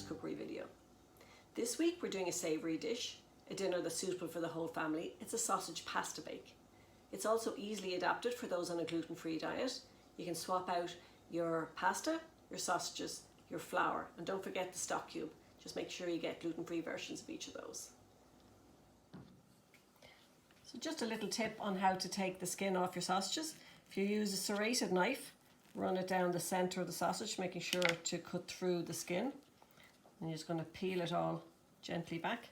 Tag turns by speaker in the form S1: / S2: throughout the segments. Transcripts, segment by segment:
S1: Beginner's Cookery video. This week we're doing a savoury dish, a dinner that's suitable for the whole family. It's a sausage pasta bake. It's also easily adapted for those on a gluten-free diet. You can swap out your pasta, your sausages, your flour, and don't forget the stock cube. Just make sure you get gluten-free versions of each of those. So just a little tip on how to take the skin off your sausages. If you use a serrated knife, run it down the centre of the sausage, making sure to cut through the skin. And you're just going to peel it all gently back.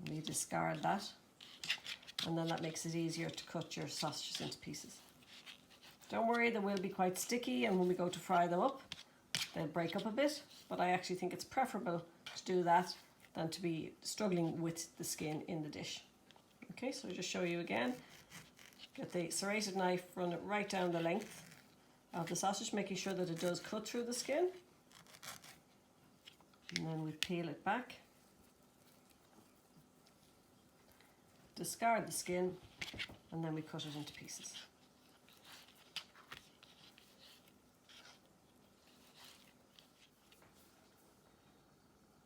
S1: And you discard that. And then that makes it easier to cut your sausages into pieces. Don't worry, they will be quite sticky, and when we go to fry them up, they'll break up a bit. But I actually think it's preferable to do that than to be struggling with the skin in the dish. Okay, so I'll just show you again. Get the serrated knife, run it right down the length of the sausage, making sure that it does cut through the skin. And then we peel it back. Discard the skin, and then we cut it into pieces.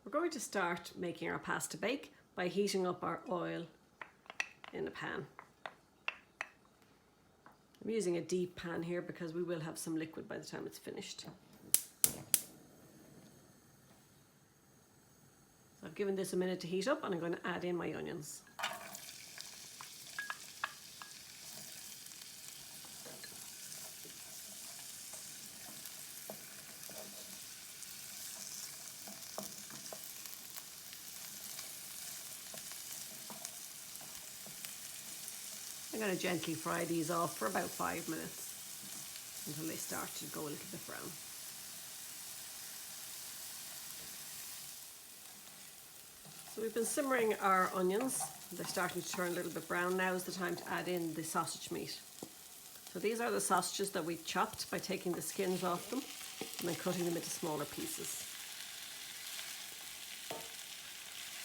S1: We're going to start making our pasta bake by heating up our oil in a pan. I'm using a deep pan here because we will have some liquid by the time it's finished. So I've given this a minute to heat up, and I'm going to add in my onions. I'm going to gently fry these off for about 5 minutes until they start to go a little bit brown. So we've been simmering our onions. They're starting to turn a little bit brown. Now is the time to add in the sausage meat. So these are the sausages that we chopped by taking the skins off them and then cutting them into smaller pieces.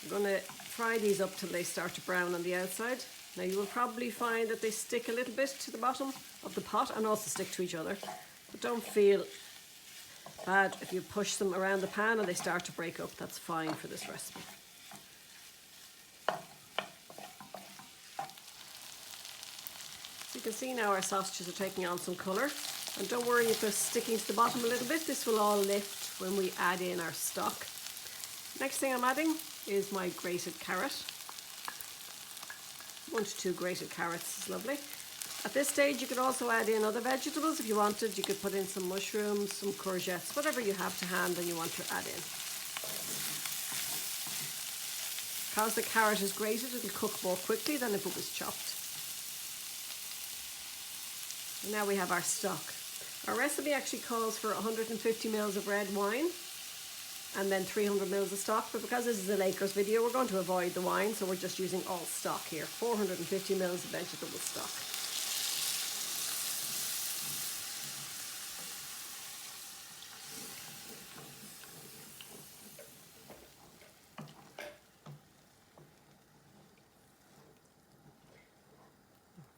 S1: I'm going to fry these up till they start to brown on the outside. Now you will probably find that they stick a little bit to the bottom of the pot and also stick to each other. But don't feel bad if you push them around the pan and they start to break up. That's fine for this recipe. So you can see now our sausages are taking on some colour. And don't worry if they're sticking to the bottom a little bit. This will all lift when we add in our stock. Next thing I'm adding is my grated carrot. 1 to 2 grated carrots is lovely. At this stage you could also add in other vegetables if you wanted. You could put in some mushrooms, some courgettes, whatever you have to hand and you want to add in. Because the carrot is grated, it'll cook more quickly than if it was chopped. And now we have our stock. Our recipe actually calls for 150 ml of red wine and then 300 ml of stock, but because this is a Lakers video, we're going to avoid the wine, so we're just using all stock here. 450 ml of vegetable stock.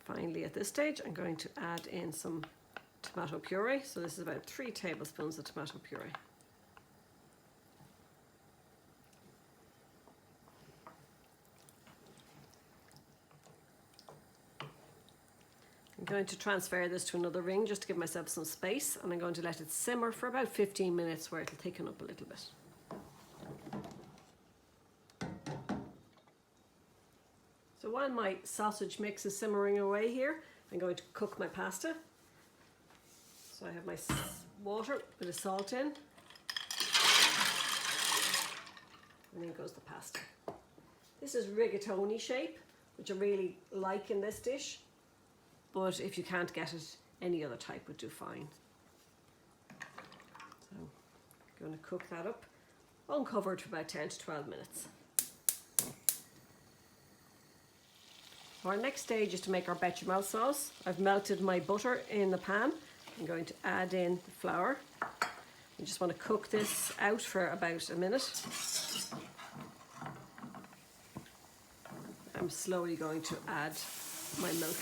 S1: Finally, at this stage, I'm going to add in some tomato puree. So this is about 3 tablespoons of tomato puree. I'm going to transfer this to another ring just to give myself some space, and I'm going to let it simmer for about 15 minutes where it'll thicken up a little bit. So while my sausage mix is simmering away here, I'm going to cook my pasta. So I have my water, a bit of salt in, and then goes the pasta. This is rigatoni shape, which I really like in this dish. But if you can't get it, any other type would do fine. So I'm going to cook that up uncovered for about 10 to 12 minutes. So our next stage is to make our bechamel sauce. I've melted my butter in the pan. I'm going to add in the flour. I just want to cook this out for about a minute. I'm slowly going to add my milk.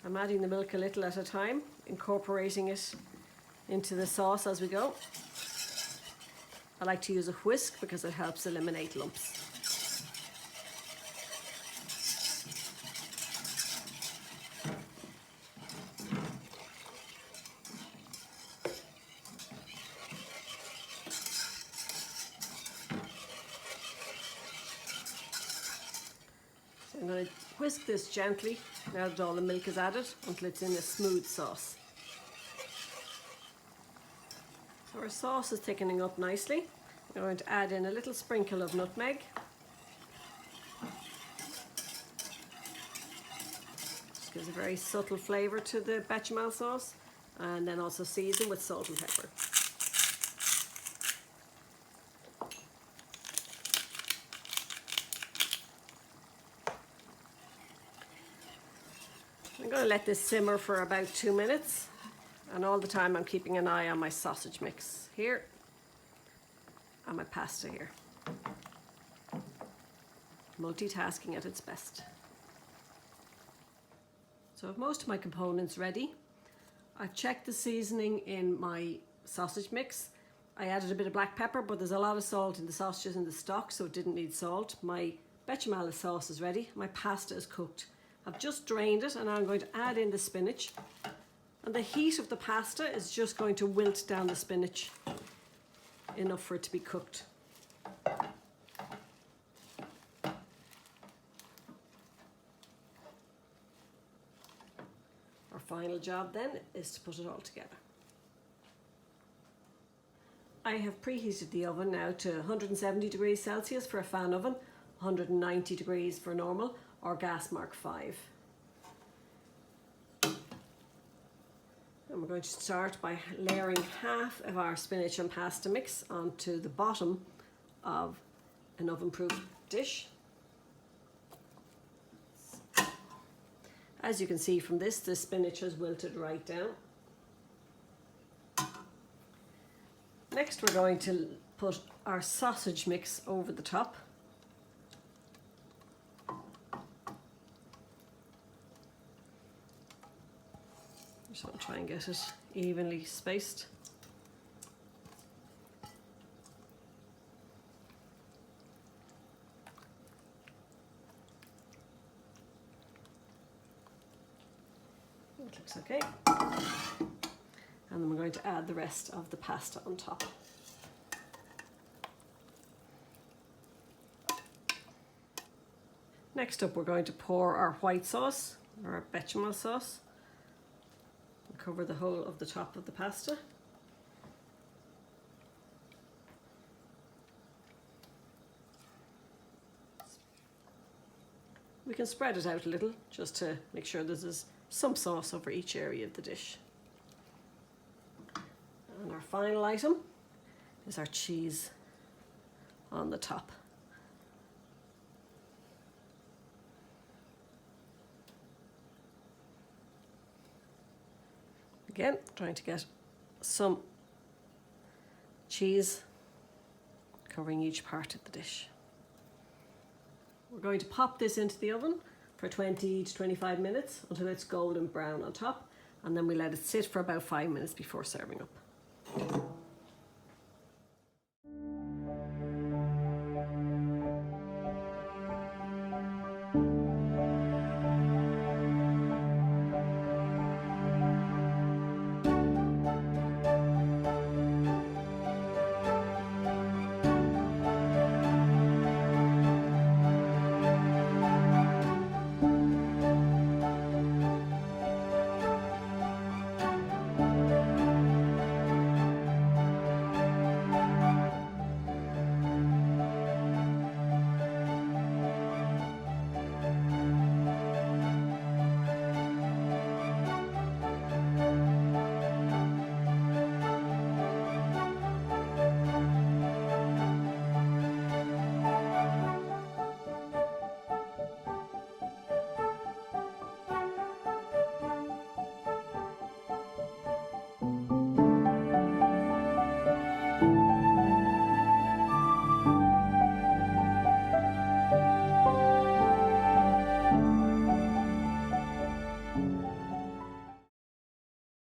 S1: I'm adding the milk a little at a time, incorporating it into the sauce as we go. I like to use a whisk because it helps eliminate lumps. So I'm going to whisk this gently now that all the milk is added until it's in a smooth sauce. So our sauce is thickening up nicely. I'm going to add in a little sprinkle of nutmeg. Just gives a very subtle flavour to the bechamel sauce, and then also season with salt and pepper. I'm going to let this simmer for about 2 minutes, and all the time I'm keeping an eye on my sausage mix here and my pasta here. Multitasking at its best. So I've most of my components ready. I've checked the seasoning in my sausage mix. I added a bit of black pepper, but there's a lot of salt in the sausages in the stock, so it didn't need salt. My bechamel sauce is ready. My pasta is cooked. I've just drained it, and now I'm going to add in the spinach. And the heat of the pasta is just going to wilt down the spinach enough for it to be cooked. Our final job then is to put it all together. I have preheated the oven now to 170 degrees Celsius for a fan oven, 190 degrees for normal, or gas mark 5. And we're going to start by layering half of our spinach and pasta mix onto the bottom of an oven-proof dish. As you can see from this, the spinach has wilted right down. Next, we're going to put our sausage mix over the top. Just want to try and get it evenly spaced. It looks okay. And then we're going to add the rest of the pasta on top. Next up, we're going to pour our white sauce, or our bechamel sauce. Cover the whole of the top of the pasta. We can spread it out a little just to make sure there's some sauce over each area of the dish. And our final item is our cheese on the top. Again, trying to get some cheese covering each part of the dish. We're going to pop this into the oven for 20 to 25 minutes until it's golden brown on top, and then we let it sit for about 5 minutes before serving up.